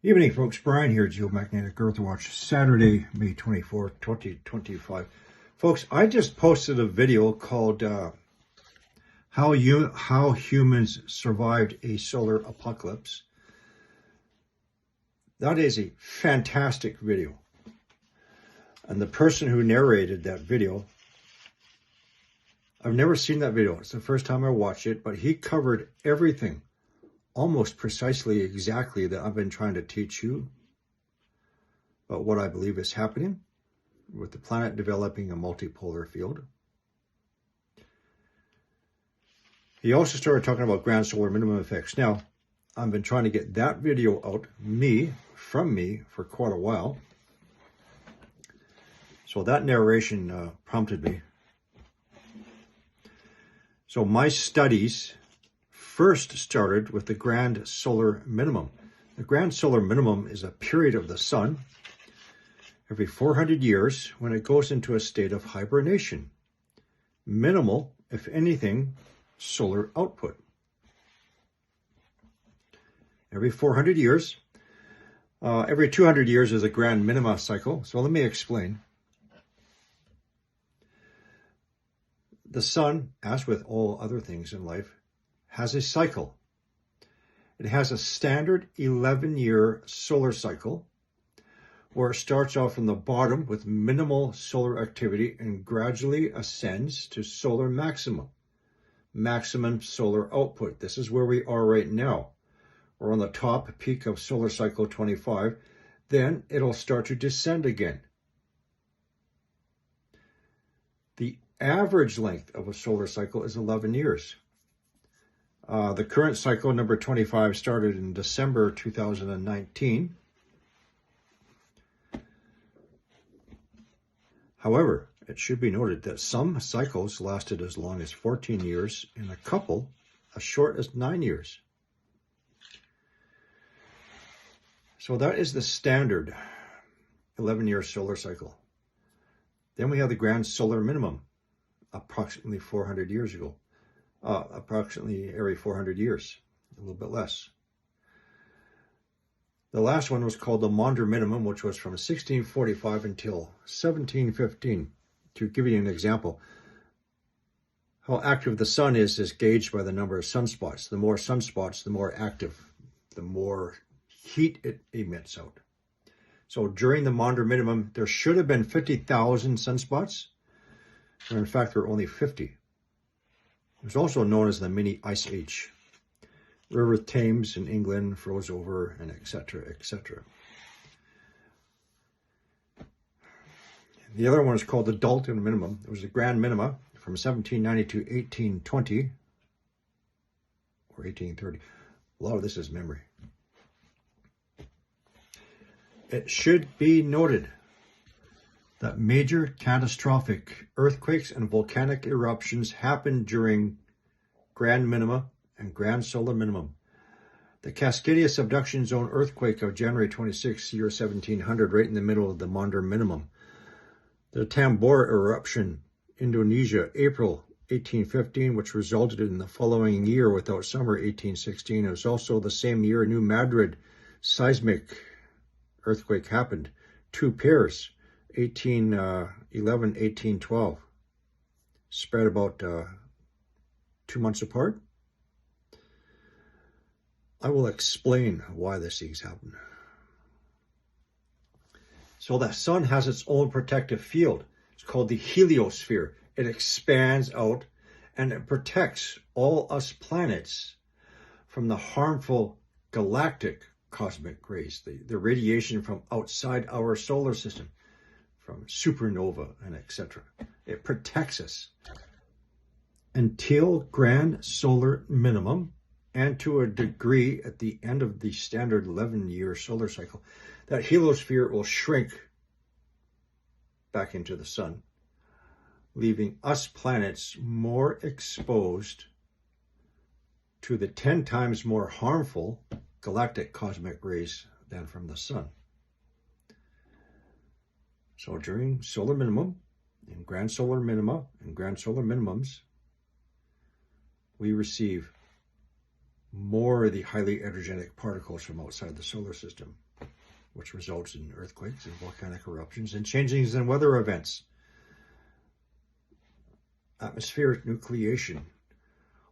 Evening, folks. Brian here, Geomagnetic Earthwatch, Saturday, May 24th, 2025. Folks, I just posted a video called How Humans Survived a Solar Apocalypse. That is a fantastic video. And the person who narrated that video, I've never seen that video. It's the first time I watched it, but he covered everything almost precisely exactly that I've been trying to teach you about what I believe is happening with the planet developing a multipolar field. He also started talking about grand solar minimum effects. Now, I've been trying to get that video out, from me, for quite a while. So that narration prompted me. So my studies first started with the grand solar minimum. The grand solar minimum is a period of the sun every 400 years when it goes into a state of hibernation. Minimal, if anything, solar output. Every 400 years. Every 200 years is a grand minima cycle. So let me explain. The sun, as with all other things in life, has a cycle. It has a standard 11-year solar cycle where it starts off from the bottom with minimal solar activity and gradually ascends to solar maximum solar output. This is where we are right now. We're on the top peak of solar cycle 25. Then it'll start to descend again. The average length of a solar cycle is 11 years. The current cycle, number 25, started in December 2019. However, it should be noted that some cycles lasted as long as 14 years and a couple as short as 9 years. So that is the standard 11-year solar cycle. Then we have the grand solar minimum, approximately 400 years ago. Approximately every 400 years, a little bit less. The last one was called the Maunder minimum, which was from 1645 until 1715. To give you an example, how active the sun is gauged by the number of sunspots. The more sunspots, the more active, the more heat it emits out. So during the Maunder minimum, there should have been 50,000 sunspots, but in fact, there were only 50. It was also known as the mini ice age. River Thames in England froze over, and etc., etc. The other one is called the Dalton minimum. It was the grand minima from 1790 to 1820 or 1830. A lot of this is memory. It should be noted that major catastrophic earthquakes and volcanic eruptions happened during grand minima and grand solar minimum. The Cascadia subduction zone earthquake of January 26, year 1700, right in the middle of the Maunder minimum. The Tambora eruption, Indonesia, April 1815, which resulted in the following year without summer, 1816. It was also the same year New Madrid seismic earthquake happened. Two pairs. 1811, 1812, spread about 2 months apart. I will explain why these things happen. So the sun has its own protective field. It's called the heliosphere. It expands out and it protects all us planets from the harmful galactic cosmic rays, the radiation from outside our solar system, from supernova and etc. It protects us until grand solar minimum and to a degree at the end of the standard 11-year solar cycle. That heliosphere will shrink back into the sun, leaving us planets more exposed to the 10 times more harmful galactic cosmic rays than from the sun. So during solar minimum and grand solar minima and grand solar minimums, we receive more of the highly energetic particles from outside the solar system, which results in earthquakes and volcanic eruptions and changes in weather events. Atmospheric nucleation.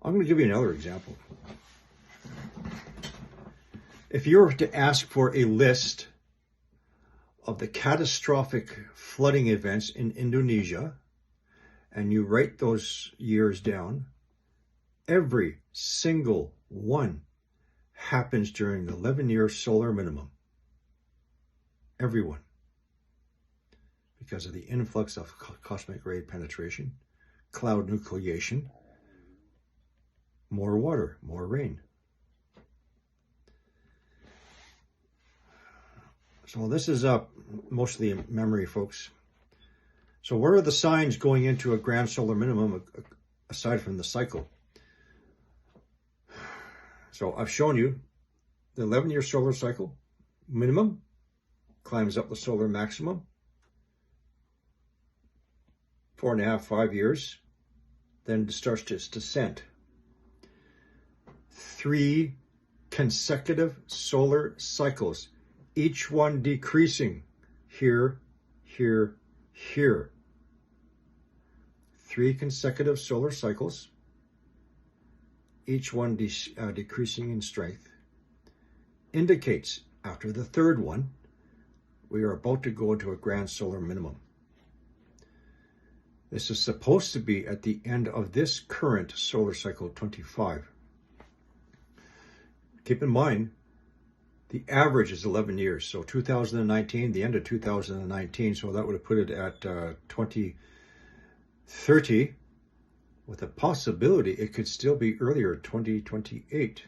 I'm going to give you another example. If you were to ask for a list of the catastrophic flooding events in Indonesia, and you write those years down, every single one happens during the 11-year solar minimum. Every one. Because of the influx of cosmic ray penetration, cloud nucleation, more water, more rain. So this is mostly memory, folks. So what are the signs going into a grand solar minimum aside from the cycle? So I've shown you the 11-year solar cycle minimum climbs up the solar maximum, 4.5, 5 years, then starts to descent. 3 consecutive solar cycles, each one decreasing here, here, here. 3 consecutive solar cycles, each one decreasing in strength, indicates after the 3rd one, we are about to go into a grand solar minimum. This is supposed to be at the end of this current solar cycle 25. Keep in mind, the average is 11 years. So 2019, the end of 2019, so that would have put it at 2030, with a possibility it could still be earlier, 2028.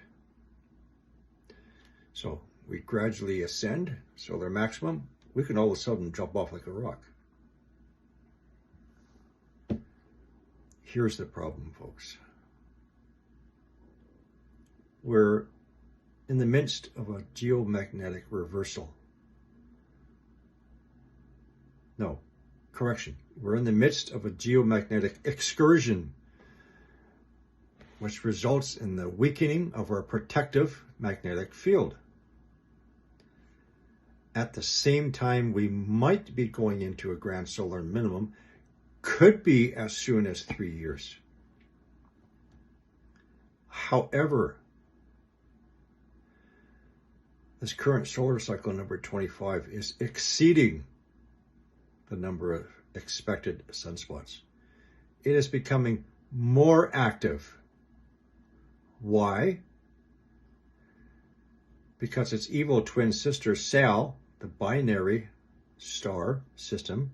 So we gradually ascend, solar maximum, we can all of a sudden drop off like a rock. Here's the problem, folks. We're in the midst of a geomagnetic reversal. No, correction. We're in the midst of a geomagnetic excursion, which results in the weakening of our protective magnetic field. At the same time, we might be going into a grand solar minimum, could be as soon as 3 years. However, this current solar cycle number 25 is exceeding the number of expected sunspots. It is becoming more active. Why? Because its evil twin sister, Sal, the binary star system,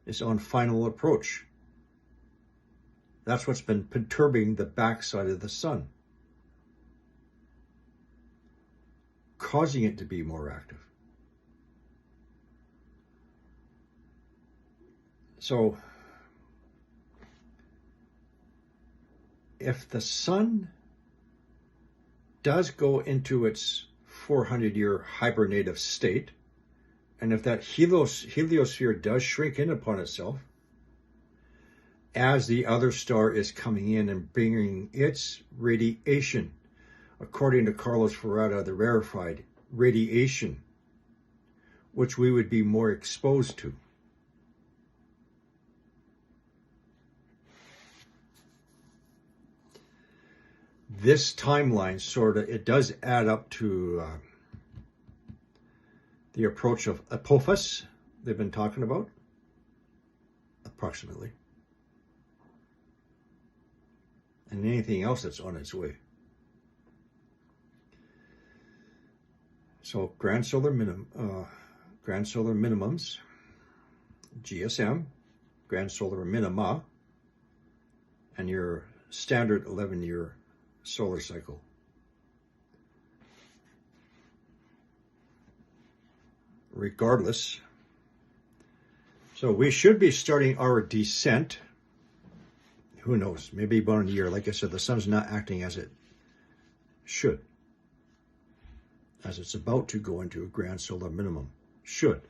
is on final approach. That's what's been perturbing the backside of the sun, causing it to be more active. So, if the sun does go into its 400-year hibernative state, and if that heliosphere does shrink in upon itself, as the other star is coming in and bringing its radiation, according to Carlos Ferrada, the rarefied radiation, which we would be more exposed to. This timeline it does add up to the approach of Apophis they've been talking about, approximately, and anything else that's on its way. So grand solar minimums, GSM, grand solar minima, and your standard 11-year solar cycle. Regardless, so we should be starting our descent. Who knows? Maybe about a year. Like I said, the sun's not acting as it should, as it's about to go into a grand solar minimum. Should.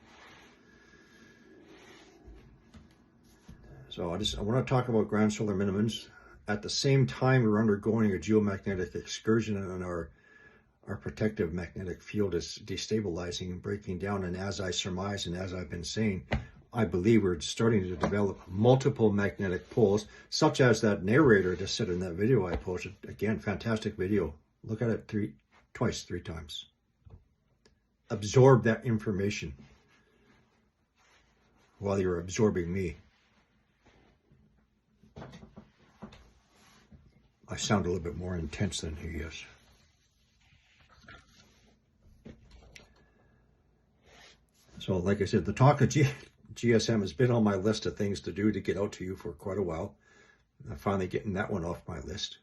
So I want to talk about grand solar minimums at the same time we're undergoing a geomagnetic excursion and our protective magnetic field is destabilizing and breaking down. And as I surmise and as I've been saying, I believe we're starting to develop multiple magnetic poles, such as that narrator just said in that video I posted. Again, fantastic video. Look at it three times. Absorb that information while you're absorbing me. I sound a little bit more intense than he is. So like I said, the talk of GSM has been on my list of things to do to get out to you for quite a while. I'm finally getting that one off my list.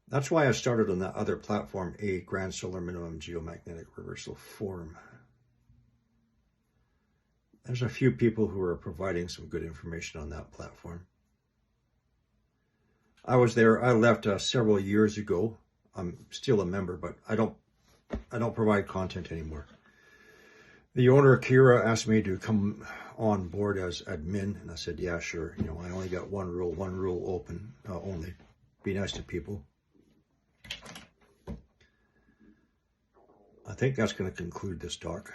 That's why I started on that other platform, a Grand Solar Minimum Geomagnetic Reversal Forum. There's a few people who are providing some good information on that platform. I was there. I left several years ago. I'm still a member, but I don't provide content anymore. The owner, Kira, asked me to come on board as admin, and I said, yeah, sure. You know, I only got one rule open, only. Be nice to people. I think that's going to conclude this talk.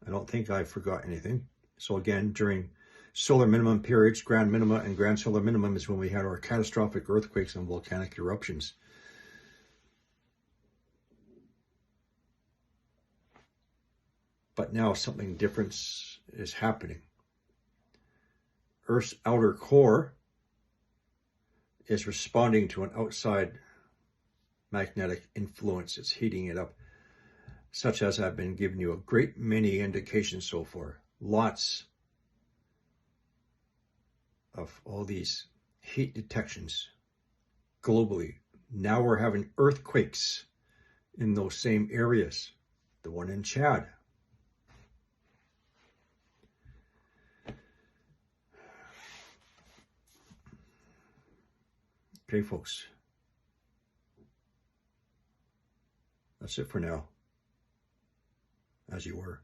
I don't think I forgot anything. So again, during solar minimum periods, grand minima and grand solar minimum is when we had our catastrophic earthquakes and volcanic eruptions. But now something different is happening. Earth's outer core is responding to an outside magnetic influence. It's heating it up, such as I've been giving you a great many indications so far. Lots of all these heat detections globally. Now we're having earthquakes in those same areas. The one in Chad. Okay, folks. That's it for now. As you were.